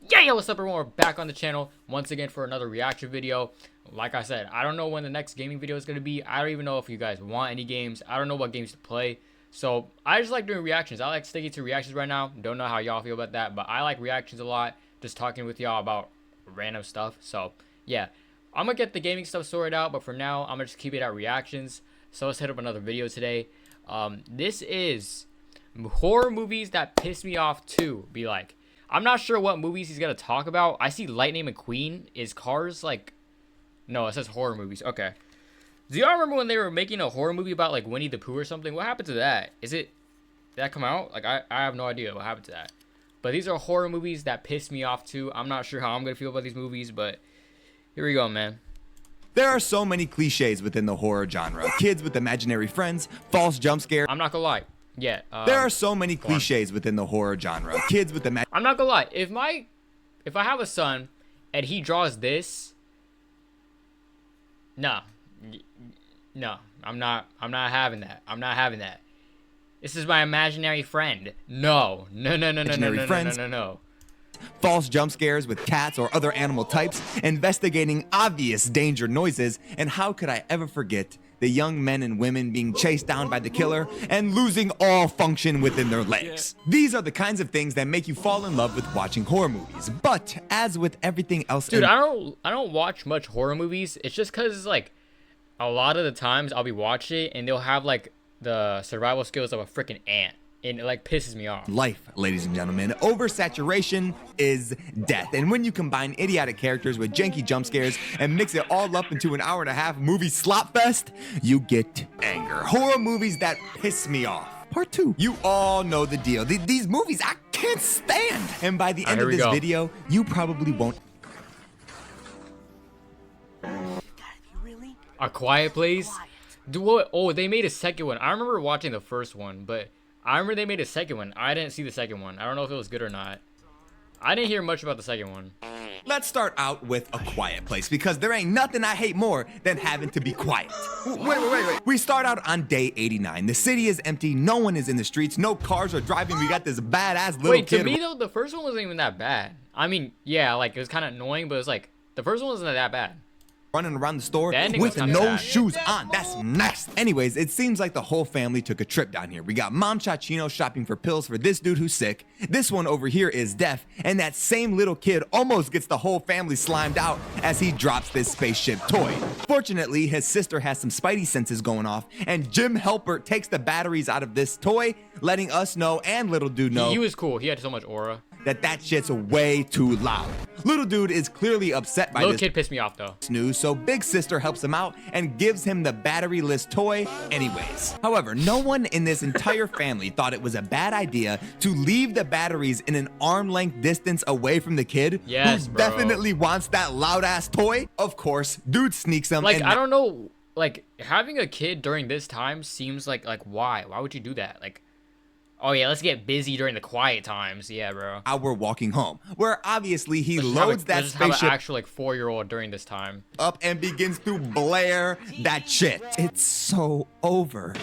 Yeah, yo, what's up everyone? We're back on the channel once again for another reaction video. Like I said, I don't know when the next gaming video is going to be. I don't even know if you guys want any games. I don't know what games to play. So I just like doing reactions. I like sticking to reactions right now. Don't know how y'all feel about that, but I like reactions a lot. Just talking with y'all about random stuff. So yeah, I'm going to get the gaming stuff sorted out, but for now, I'm going to just keep it at reactions. So let's hit up another video today. This is horror movies that piss me off too. Be like, I'm not sure what movies he's gonna talk about. I see Lightning McQueen. Is Cars like... No, it says horror movies. Okay. Do y'all remember when they were making a horror movie about like Winnie the Pooh or something? What happened to that? Did that come out? Like, I have no idea what happened to that. But these are horror movies that piss me off too. I'm not sure how I'm gonna feel about these movies, but here we go, man. There are so many cliches within the horror genre. Kids with imaginary friends, false jump scares. I'm not gonna lie. Yeah. There are so many cliches within the horror genre. Kids with I'm not gonna lie. If I have a son and he draws this, no, I'm not having that. I'm not having that. This is my imaginary friend. No. False jump scares with cats or other animal types, investigating obvious danger noises, and how could I ever forget the young men and women being chased down by the killer and losing all function within their legs. These are the kinds of things that make you fall in love with watching horror movies. But as with everything else, dude, I don't watch much horror movies. It's just because like a lot of the times I'll be watching it and they'll have like the survival skills of a freaking ant. And it like pisses me off. Life, ladies and gentlemen, oversaturation is death. And when you combine idiotic characters with janky jump scares and mix it all up into an hour-and-a-half movie slop fest, you get anger. Horror movies that piss me off. Part 2. You all know the deal. These movies I can't stand. And by the end of this video, you probably won't. A Quiet Place? Oh, they made a second one. I remember watching the first one, but I remember they made a second one. I didn't see the second one. I don't know if it was good or not. I didn't hear much about the second one. Let's start out with A Quiet Place, because there ain't nothing I hate more than having to be quiet. Wait. We start out on day 89. The city is empty. No one is in the streets. No cars are driving. We got this badass little kid. Wait, to me though, the first one wasn't even that bad. I mean, yeah, like it was kind of annoying, but it was like the first one wasn't that bad. Running around the store with no shoes on. That's nasty. Anyways, it seems like the whole family took a trip down here. We got Mom Chachino shopping for pills for this dude who's sick. This one over here is deaf. And that same little kid almost gets the whole family slimed out as he drops this spaceship toy. Fortunately, his sister has some spidey senses going off. And Jim Halpert takes the batteries out of this toy, letting us know and little dude know. He was cool. He had so much aura. That shit's way too loud. Little dude is clearly upset by this. Little kid pissed me off though. News, so big sister helps him out and gives him the battery-less toy anyways. However, no one in this entire family thought it was a bad idea to leave the batteries in an arm-length distance away from the kid who definitely wants that loud-ass toy. Of course, dude sneaks them. Like, I don't know, like having a kid during this time seems like why would you do that? Like, oh yeah, let's get busy during the quiet times. Yeah, bro. We're walking home, where obviously he loads that spaceship. Have an actual like 4-year-old during this time up and begins to blare that shit. It's so over.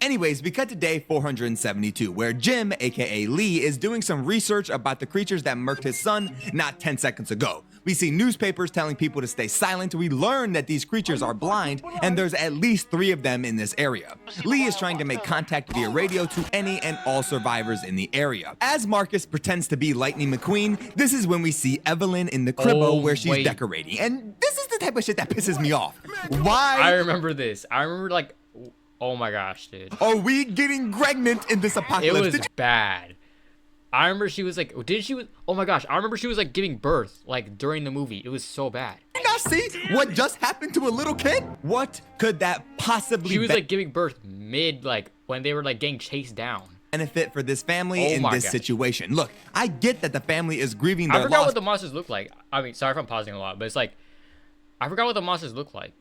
Anyways, we cut to day 472, where Jim, aka Lee, is doing some research about the creatures that murked his son not 10 seconds ago. We see newspapers telling people to stay silent. We learn that these creatures are blind, and there's at least 3 of them in this area. Lee is trying to make contact via radio to any and all survivors in the area. As Marcus pretends to be Lightning McQueen, this is when we see Evelyn in the cribbo where she's decorating. And this is the type of shit that pisses me off. Why? I remember this. I remember like, oh my gosh, dude. Are we getting pregnant in this apocalypse? It was bad. I remember she was like, oh my gosh, I remember she was like giving birth like during the movie. It was so bad. You guys see what just happened to a little kid? What could that possibly be? She was like giving birth mid, like when they were like getting chased down. Benefit for this family in this situation. Look, I get that the family is grieving their loss. I forgot what the monsters look like. I mean, sorry if I'm pausing a lot, but it's like, I forgot what the monsters look like.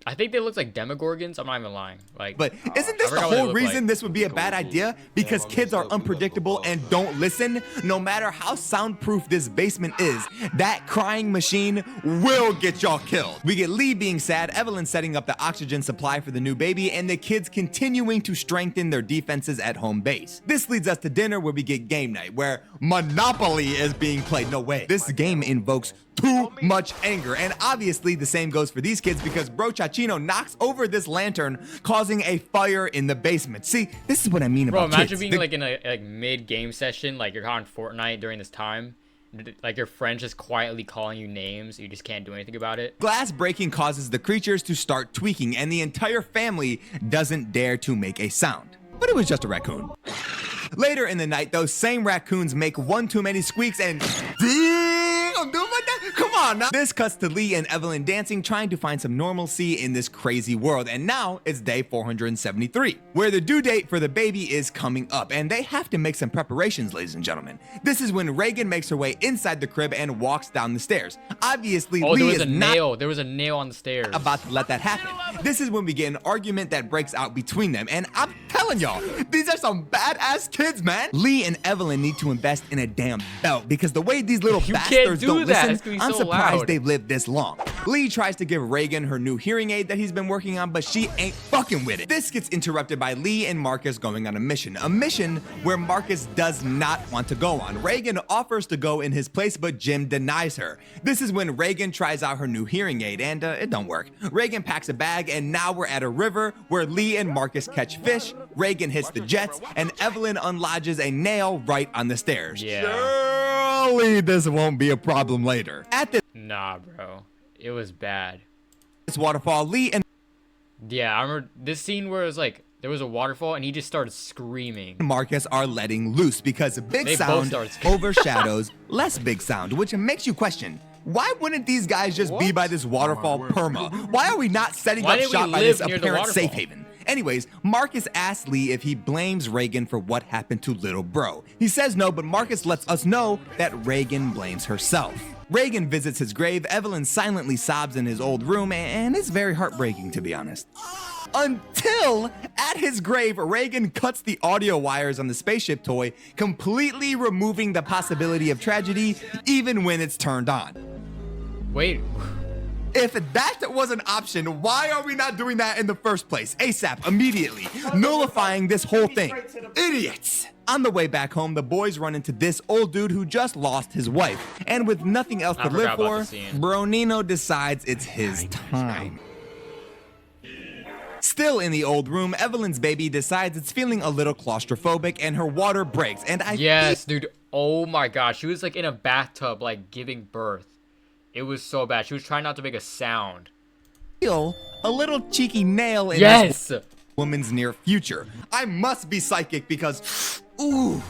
I think they look like demogorgons. I'm not even lying. Like, But isn't this the whole reason this would be a bad idea? Because kids are unpredictable and don't listen. No matter how soundproof this basement is, that crying machine will get y'all killed. We get Lee being sad, Evelyn setting up the oxygen supply for the new baby, and the kids continuing to strengthen their defenses at home base. This leads us to dinner where we get game night, where Monopoly is being played. No way. This game invokes too much anger, and obviously the same goes for these kids because Bro Chachino knocks over this lantern, causing a fire in the basement. See, this is what I mean about kids. Bro, imagine kids. Being like in a mid-game session, like you're on Fortnite during this time, like your friend's just quietly calling you names, you just can't do anything about it. Glass breaking causes the creatures to start tweaking, and the entire family doesn't dare to make a sound. But it was just a raccoon. Later in the night, those same raccoons make one too many squeaks and I'm doing my dad. Come on now. This cuts to Lee and Evelyn dancing, trying to find some normalcy in this crazy world. And now it's day 473, where the due date for the baby is coming up, and they have to make some preparations, ladies and gentlemen. This is when Reagan makes her way inside the crib and walks down the stairs. Obviously, Lee is not there was a nail on the stairs. About to let that happen. This is when we get an argument that breaks out between them, and I'm telling y'all, these are some badass kids, man. Lee and Evelyn need to invest in a damn belt because the way these little bastards don't listen, I'm surprised they've lived this long. Lee tries to give Reagan her new hearing aid that he's been working on, but she ain't fucking with it. This gets interrupted by Lee and Marcus going on a mission where Marcus does not want to go on. Reagan offers to go in his place, but Jim denies her. This is when Reagan tries out her new hearing aid, and it don't work. Reagan packs a bag, and now we're at a river where Lee and Marcus catch fish. Reagan hits the jets, and Evelyn unlodges a nail right on the stairs. Yeah. Surely this won't be a problem later. Nah, bro. It was bad. This waterfall, Lee and I remember this scene where it was like there was a waterfall and he just started screaming. Marcus are letting loose because big sound overshadows less big sound, which makes you question, why wouldn't these guys just be by this waterfall perma? Why are we not setting up shop by this apparent safe haven? Anyways, Marcus asks Lee if he blames Reagan for what happened to little bro. He says no, but Marcus lets us know that Reagan blames herself. Reagan visits his grave, Evelyn silently sobs in his old room, and it's very heartbreaking, to be honest. Until, at his grave, Reagan cuts the audio wires on the spaceship toy, completely removing the possibility of tragedy, even when it's turned on. Wait. If that was an option, why are we not doing that in the first place? ASAP, immediately, nullifying this whole thing. Idiots! On the way back home, the boys run into this old dude who just lost his wife. And with nothing else to live for, Bronino decides it's his time. Still in the old room, Evelyn's baby decides it's feeling a little claustrophobic and her water breaks. And Yes, dude. Oh my gosh. She was like in a bathtub, like giving birth. It was so bad. She was trying not to make a sound. Feel a little cheeky nail in this woman's near future. I must be psychic because, ooh,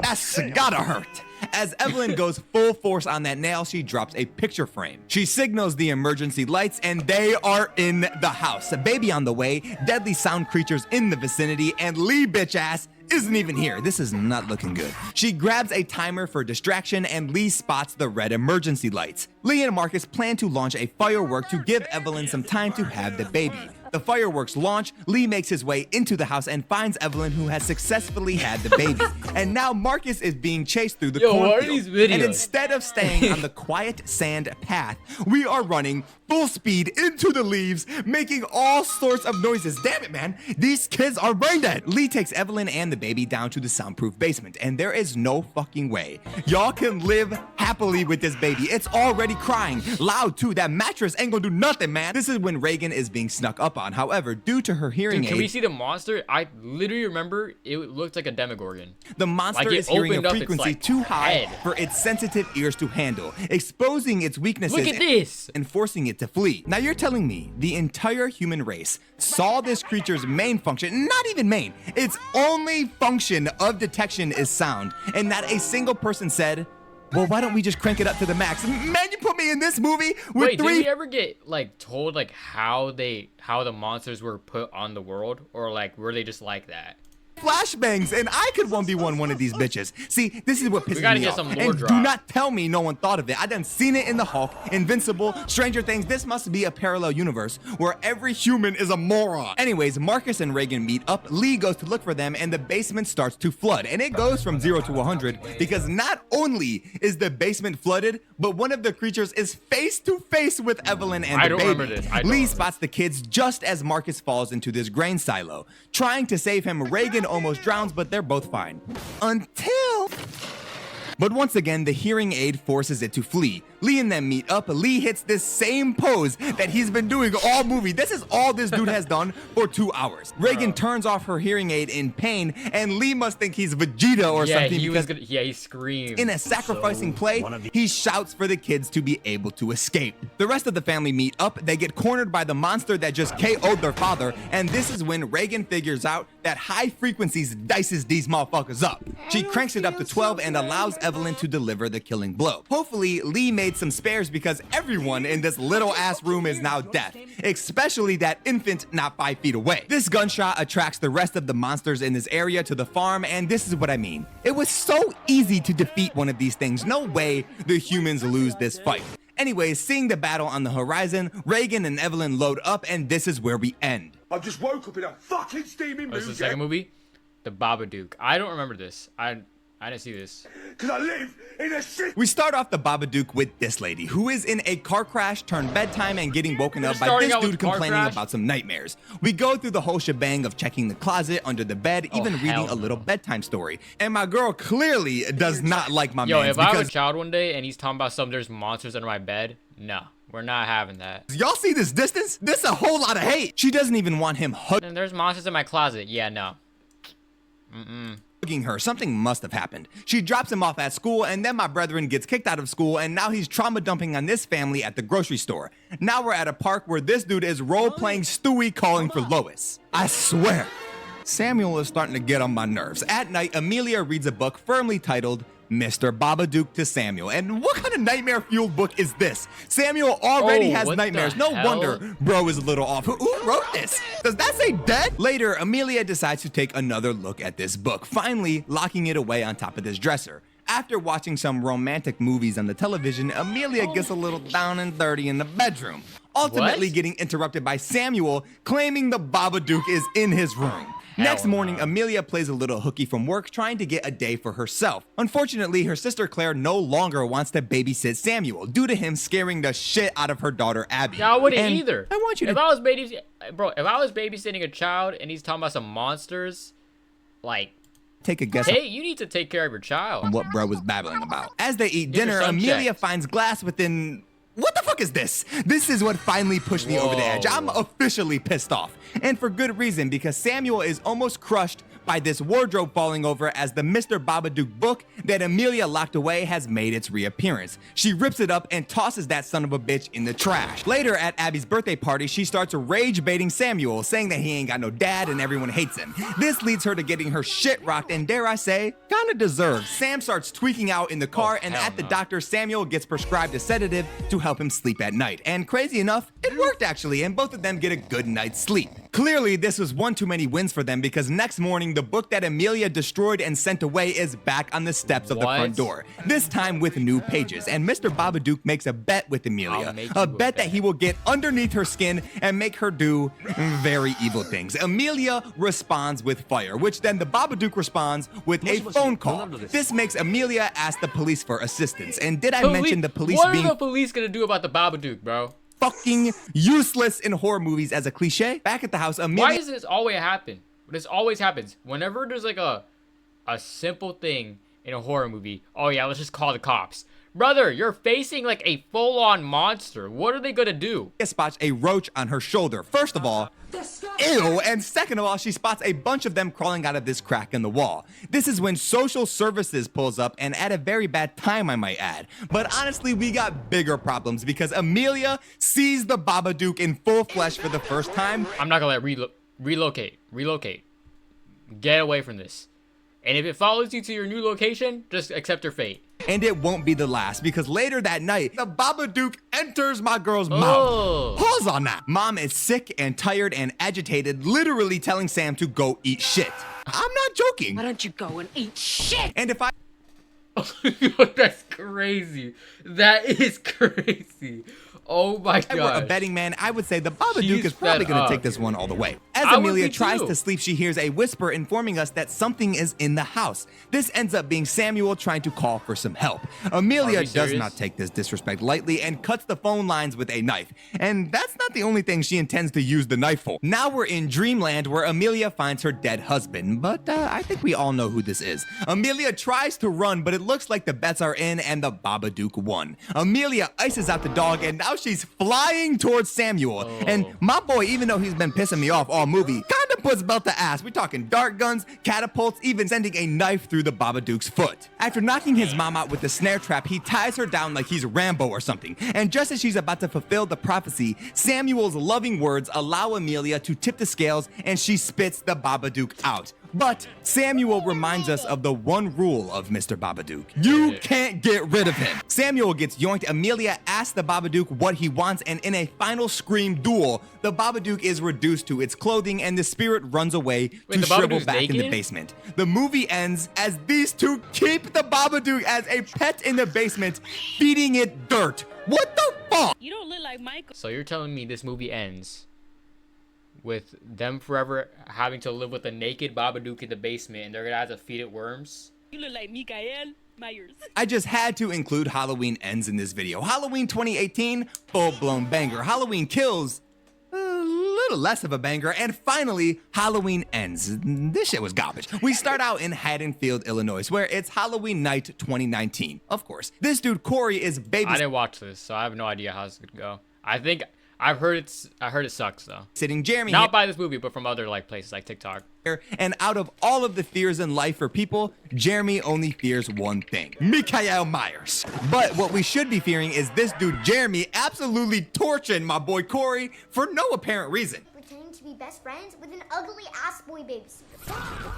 that's gotta hurt. As Evelyn goes full force on that nail, she drops a picture frame. She signals the emergency lights, and they are in the house. A baby on the way, deadly sound creatures in the vicinity, and Lee bitch ass isn't even here. This is not looking good. She grabs a timer for distraction, and Lee spots the red emergency lights. Lee and Marcus plan to launch a firework to give Evelyn some time to have the baby. The fireworks launch, Lee makes his way into the house and finds Evelyn, who has successfully had the baby. And now Marcus is being chased through the cornfield. And instead of staying on the quiet sand path, we are running full speed into the leaves, making all sorts of noises. Damn it, man. These kids are brain dead. Lee takes Evelyn and the baby down to the soundproof basement, and there is no fucking way y'all can live happily with this baby. It's already crying. Loud, too. That mattress ain't gonna do nothing, man. This is when Reagan is being snuck up on. However, due to her hearing aid... Can we see the monster? I literally remember it looked like a demogorgon. The monster is hearing a frequency too high for its sensitive ears to handle, exposing its weaknesses. Look at this! And forcing it to flee. Now you're telling me the entire human race saw this creature's main function, not even main, its only function of detection is sound, and not a single person said, well, why don't we just crank it up to the max? Man, you put me in this movie with Wait, did we ever get like told like how the monsters were put on the world, or like were they just like that? flashbangs, and I could 1v1 one of these bitches. See, this is what pisses gotta me get off. some lore And drop. do not tell me no one thought of it. I done seen it in the Hulk, Invincible, Stranger Things. This must be a parallel universe where every human is a moron. Anyways, Marcus and Reagan meet up. Lee goes to look for them, and the basement starts to flood. And it goes from 0 to 100 because not only is the basement flooded, but one of the creatures is face to face with Evelyn and the baby. remember this. I don't Lee remember spots the kids just as Marcus falls into this grain silo. Trying to save him, Reagan almost drowns, but they're both fine. Until... But once again, the hearing aid forces it to flee. Lee and them meet up. Lee hits this same pose that he's been doing all movie. This is all this dude has done for 2 hours. Reagan turns off her hearing aid in pain, and Lee must think he's Vegeta or something because he screamed. in a sacrificing play, he shouts for the kids to be able to escape. The rest of the family meet up. They get cornered by the monster that just KO'd their father, and this is when Reagan figures out that high frequencies dices these motherfuckers up. She cranks it up to 12 and allows Evelyn to deliver the killing blow. Hopefully, Lee made some spares because everyone in this little ass room is now dead, especially that infant not 5 feet away. This gunshot attracts the rest of the monsters in this area to the farm, and this is what I mean. It was so easy to defeat one of these things. No way the humans lose this fight. Anyways, seeing the battle on the horizon, Reagan and Evelyn load up, and this is where we end. I've just woke up in a fucking steaming mood. This is the second movie, The Babadook. I don't remember this. I didn't see this. Because I live in a shit. We start off the Babadook with this lady, who is in a car crash turned bedtime and getting woken up by starting this out with dude car complaining crash? about some nightmares. We go through the whole shebang of checking the closet, under the bed, even reading hell a little bedtime story. And my girl clearly does not like my Yo, man if I have a because child one day and he's talking about there's monsters under my bed, no, we're not having that. y'all see this distance? This a whole lot of hate. She doesn't even want him hugging And there's monsters in my closet. Yeah, no. her. Something must have happened. She drops him off at school, and then my brethren gets kicked out of school, and now he's trauma dumping on this family at the grocery store. Now we're at a park where this dude is role-playing Stewie calling for Lois. I swear, Samuel is starting to get on my nerves. At night, Amelia reads a book firmly titled Mr. Babadook to Samuel. And what kind of nightmare-fueled book is this? Samuel already has what nightmares. the No hell? wonder bro is a little off. Who wrote this? Does that say dead? Later, Amelia decides to take another look at this book, finally locking it away on top of this dresser. After watching some romantic movies on the television, Amelia gets a little down and dirty in the bedroom, ultimately What? getting interrupted by Samuel claiming the Babadook is in his room. Next Hell morning, no. Amelia plays a little hooky from work trying to get a day for herself. Unfortunately, her sister Claire no longer wants to babysit Samuel due to him scaring the shit out of her daughter Abby. Yeah, I wouldn't And either. I want you If to I was babysitting a child and he's talking about some monsters, like, take a guess hey, you need to take care of your child. on what bro was babbling about. As they eat Get your dinner, son Amelia checked. finds glass within... What the fuck is this? This is what finally pushed me over the edge. I'm Whoa. officially pissed off. And for good reason, because Samuel is almost crushed by this wardrobe falling over as the Mr. Babadook book that Amelia locked away has made its reappearance. She rips it up and tosses that son of a bitch in the trash. Later at Abby's birthday party, she starts rage baiting Samuel, saying that he ain't got no dad and everyone hates him. This leads her to getting her shit rocked and, dare I say, kinda deserved. Sam starts tweaking out in the car, and hell at the no. doctor, Samuel gets prescribed a sedative to help him sleep at night. And crazy enough, it worked actually, and both of them get a good night's sleep. Clearly, this was one too many wins for them because next morning, the book that Amelia destroyed and sent away is back on the steps of the What? front door, this time with new pages. And Mr. Babadook makes a bet with Amelia, I'll make a you a bet that bet. he will get underneath her skin and make her do very evil things. Amelia responds with fire, which then the Babadook responds with a phone call. This makes Amelia ask the police for assistance. And did I mention the police What being are the police gonna do about the Babadook, bro? fucking useless in horror movies as a cliche? Back at the house, Why Amelia does this always happen? This always happens. Whenever there's like a simple thing in a horror movie, oh yeah, let's just call the cops. Brother, you're facing like a full-on monster. What are they gonna do? spots a roach on her shoulder. First of all, ew, and second of all, she spots a bunch of them crawling out of this crack in the wall. This is when social services pulls up, and at a very bad time, I might add. But honestly, we got bigger problems because Amelia sees the Babadook in full flesh for the first time. I'm not gonna let relocate. Get away from this. And if it follows you to your new location, just accept your fate. And it won't be the last, because later that night, the Babadook enters my girl's mouth. Pause on that. Mom is sick and tired and agitated, literally telling Sam to go eat shit. I'm not joking. Why don't you go and eat shit? And if I That's crazy. That is crazy. Oh my I were a god. betting man, I would say the Babadook She's is probably fed going to up. take this one all the way. As I would Amelia be tries too. to sleep, she hears a whisper informing us that something is in the house. This ends up being Samuel trying to call for some help. Amelia Are we does serious? not take this disrespect lightly and cuts the phone lines with a knife. And that's not the only thing she intends to use the knife for. Now we're in Dreamland, where Amelia finds her dead husband, but I think we all know who this is. Amelia tries to run, but it looks like the bets are in and the Babadook won. Amelia ices out the dog, and now she's flying towards Samuel. And my boy, even though he's been pissing me off all movie, kinda puts belt to ass. We're talking dart guns, catapults, even sending a knife through the Babadook's foot. After knocking his mom out with the snare trap, he ties her down like he's Rambo or something. And just as she's about to fulfill the prophecy, Samuel's loving words allow Amelia to tip the scales, and she spits the Babadook out. But Samuel reminds us of the one rule of Mr. Babadook. You can't get rid of him. Samuel gets yoinked. Amelia asks the Babadook what he wants, and in a final scream duel, the Babadook is reduced to its clothing, and the spirit runs away to the shrivel Babadook's back in the naked? basement. The movie ends as these two keep the Babadook as a pet in the basement, feeding it dirt. What the fuck? You don't look like Michael. So you're telling me this movie ends with them forever having to live with a naked Babadook in the basement, and they're gonna have to feed it worms? You look like Mikael Myers. I just had to include Halloween Ends in this video. Halloween 2018, full-blown banger. Halloween Kills, a little less of a banger. And finally, Halloween Ends. This shit was garbage. We start out in Haddonfield, Illinois, where it's Halloween night 2019. Of course. This dude, Corey, is I babysitting didn't watch this, so I have no idea how it's gonna go. I heard it sucks though. Jeremy Not by this movie, but from other like places like TikTok. here, and out of all of the fears in life for people, Jeremy only fears one thing: Mikael Myers. But what we should be fearing is this dude, Jeremy, absolutely torching my boy Corey for no apparent reason. Pretending to be best friends with an ugly ass boy babysitter.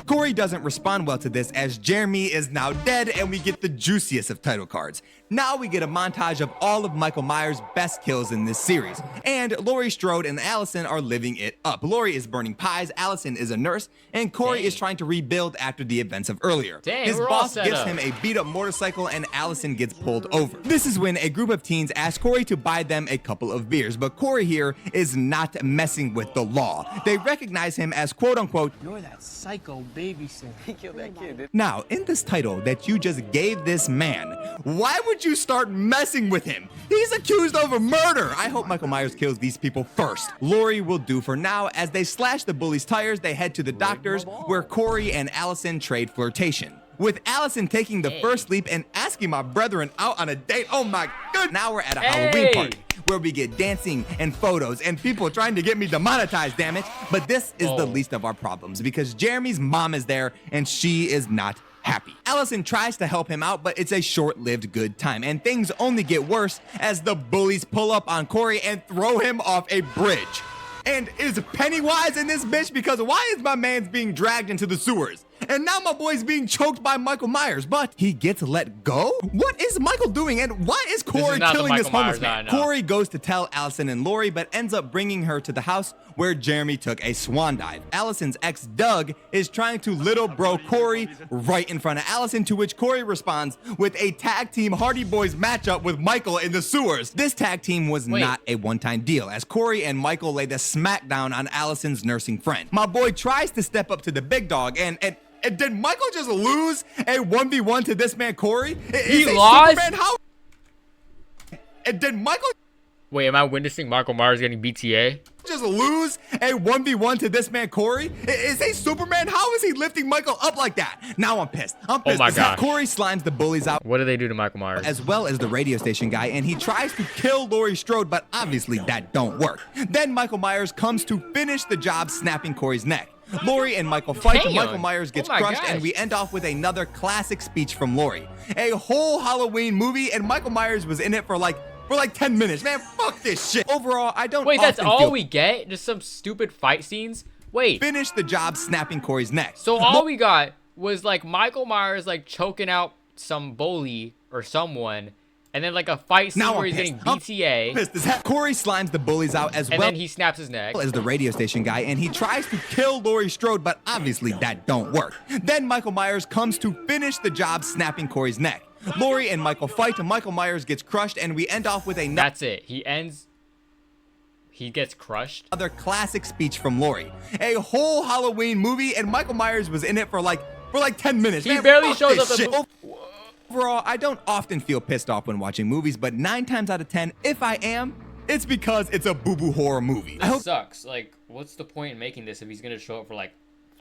Corey doesn't respond well to this, as Jeremy is now dead, and we get the juiciest of title cards. Now we get a montage of all of Michael Myers' best kills in this series. And Laurie Strode and Allison are living it up. Laurie is burning pies, Allison is a nurse, and Corey is trying to rebuild after the events of earlier. Dang, His we're all boss set gives up. him a beat-up motorcycle, and Allison gets pulled over. This is when a group of teens ask Corey to buy them a couple of beers, but Corey here is not messing with the law. They recognize him as quote-unquote, You're that psycho babysitter. He killed that kid. now, in this title that you just gave this man, why would you start messing with him? He's accused of a murder. I hope Michael Myers kills these people first. Laurie will do for now. As they slash the bully's tires, they head to the doctor's, where Corey and Allison trade flirtation. With Allison taking the first leap and asking my brethren out on a date. Oh my god. Now we're at a Halloween party, where we get dancing and photos and people trying to get me demonetized, damn it. But this is the least of our problems, because Jeremy's mom is there and she is not happy. Allison tries to help him out, but it's a short-lived good time, and things only get worse as the bullies pull up on Corey and throw him off a bridge. And is Pennywise in this bitch? Because why is my man's being dragged into the sewers? And now my boy's being choked by Michael Myers, but he gets let go? What is Michael doing, and why is Corey not the killing this Michael homeless Myers I man? know. Corey goes to tell Allison and Laurie, but ends up bringing her to the house where Jeremy took a swan dive. Allison's ex, Doug, is trying to little bro Corey right in front of Allison, to which Corey responds with a tag team Hardy Boys matchup with Michael in the sewers. This tag team was not a one-time deal, as Corey and Michael lay the smackdown on Allison's nursing friend. My boy tries to step up to the big dog, and did Michael just lose a 1v1 to this man Corey? He lost? Superman, how? And did Michael Wait, am I witnessing Michael Myers getting BTA? just lose a 1v1 to this man Corey? Is he Superman? How is he lifting Michael up like that? Now I'm pissed. I'm pissed. my gosh. Corey slimes the bullies out, What do they do to Michael Myers? as well as the radio station guy, and he tries to kill Laurie Strode, but obviously that don't work. Then Michael Myers comes to finish the job, snapping Corey's neck. Laurie and Michael fight, and Damn. Michael Myers gets Oh my crushed, gosh. and we end off with another classic speech from Laurie. A whole Halloween movie, and Michael Myers was in it for like 10 minutes. Man, fuck this shit. Overall, I don't Wait, that's often all feel we get? Just some stupid fight scenes? Wait, finish the job snapping Corey's neck. so all we got was like Michael Myers like choking out some bully or someone, and then like a fight scene Now where I'm he's getting pissed. BTA, Pissed as heck. Corey slimes the bullies out as and well then he snaps his neck. as the radio station guy, and he tries to kill Laurie Strode, but obviously that don't work. Then Michael Myers comes to finish the job, snapping Corey's neck. Laurie and Michael fight, and Michael Myers gets crushed, and we end off with That's it. He gets crushed. another classic speech from Laurie. A whole Halloween movie, and Michael Myers was in it for like 10 minutes. He Man, barely fuck shows this up in shit. Overall, I don't often feel pissed off when watching movies, but 9 times out of 10, if I am, it's because it's a boo-boo horror movie. I hope Sucks. Like, what's the point in making this if he's gonna show up for like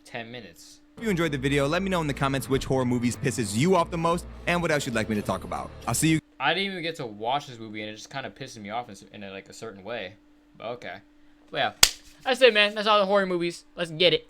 10 minutes? you enjoyed the video. Let me know in the comments which horror movies pisses you off the most, and what else you'd like me to talk about. I'll see you. I didn't even get to watch this movie, and it just kind of pisses me off in like a certain way. But okay. But yeah, that's it, man. That's all the horror movies. Let's get it.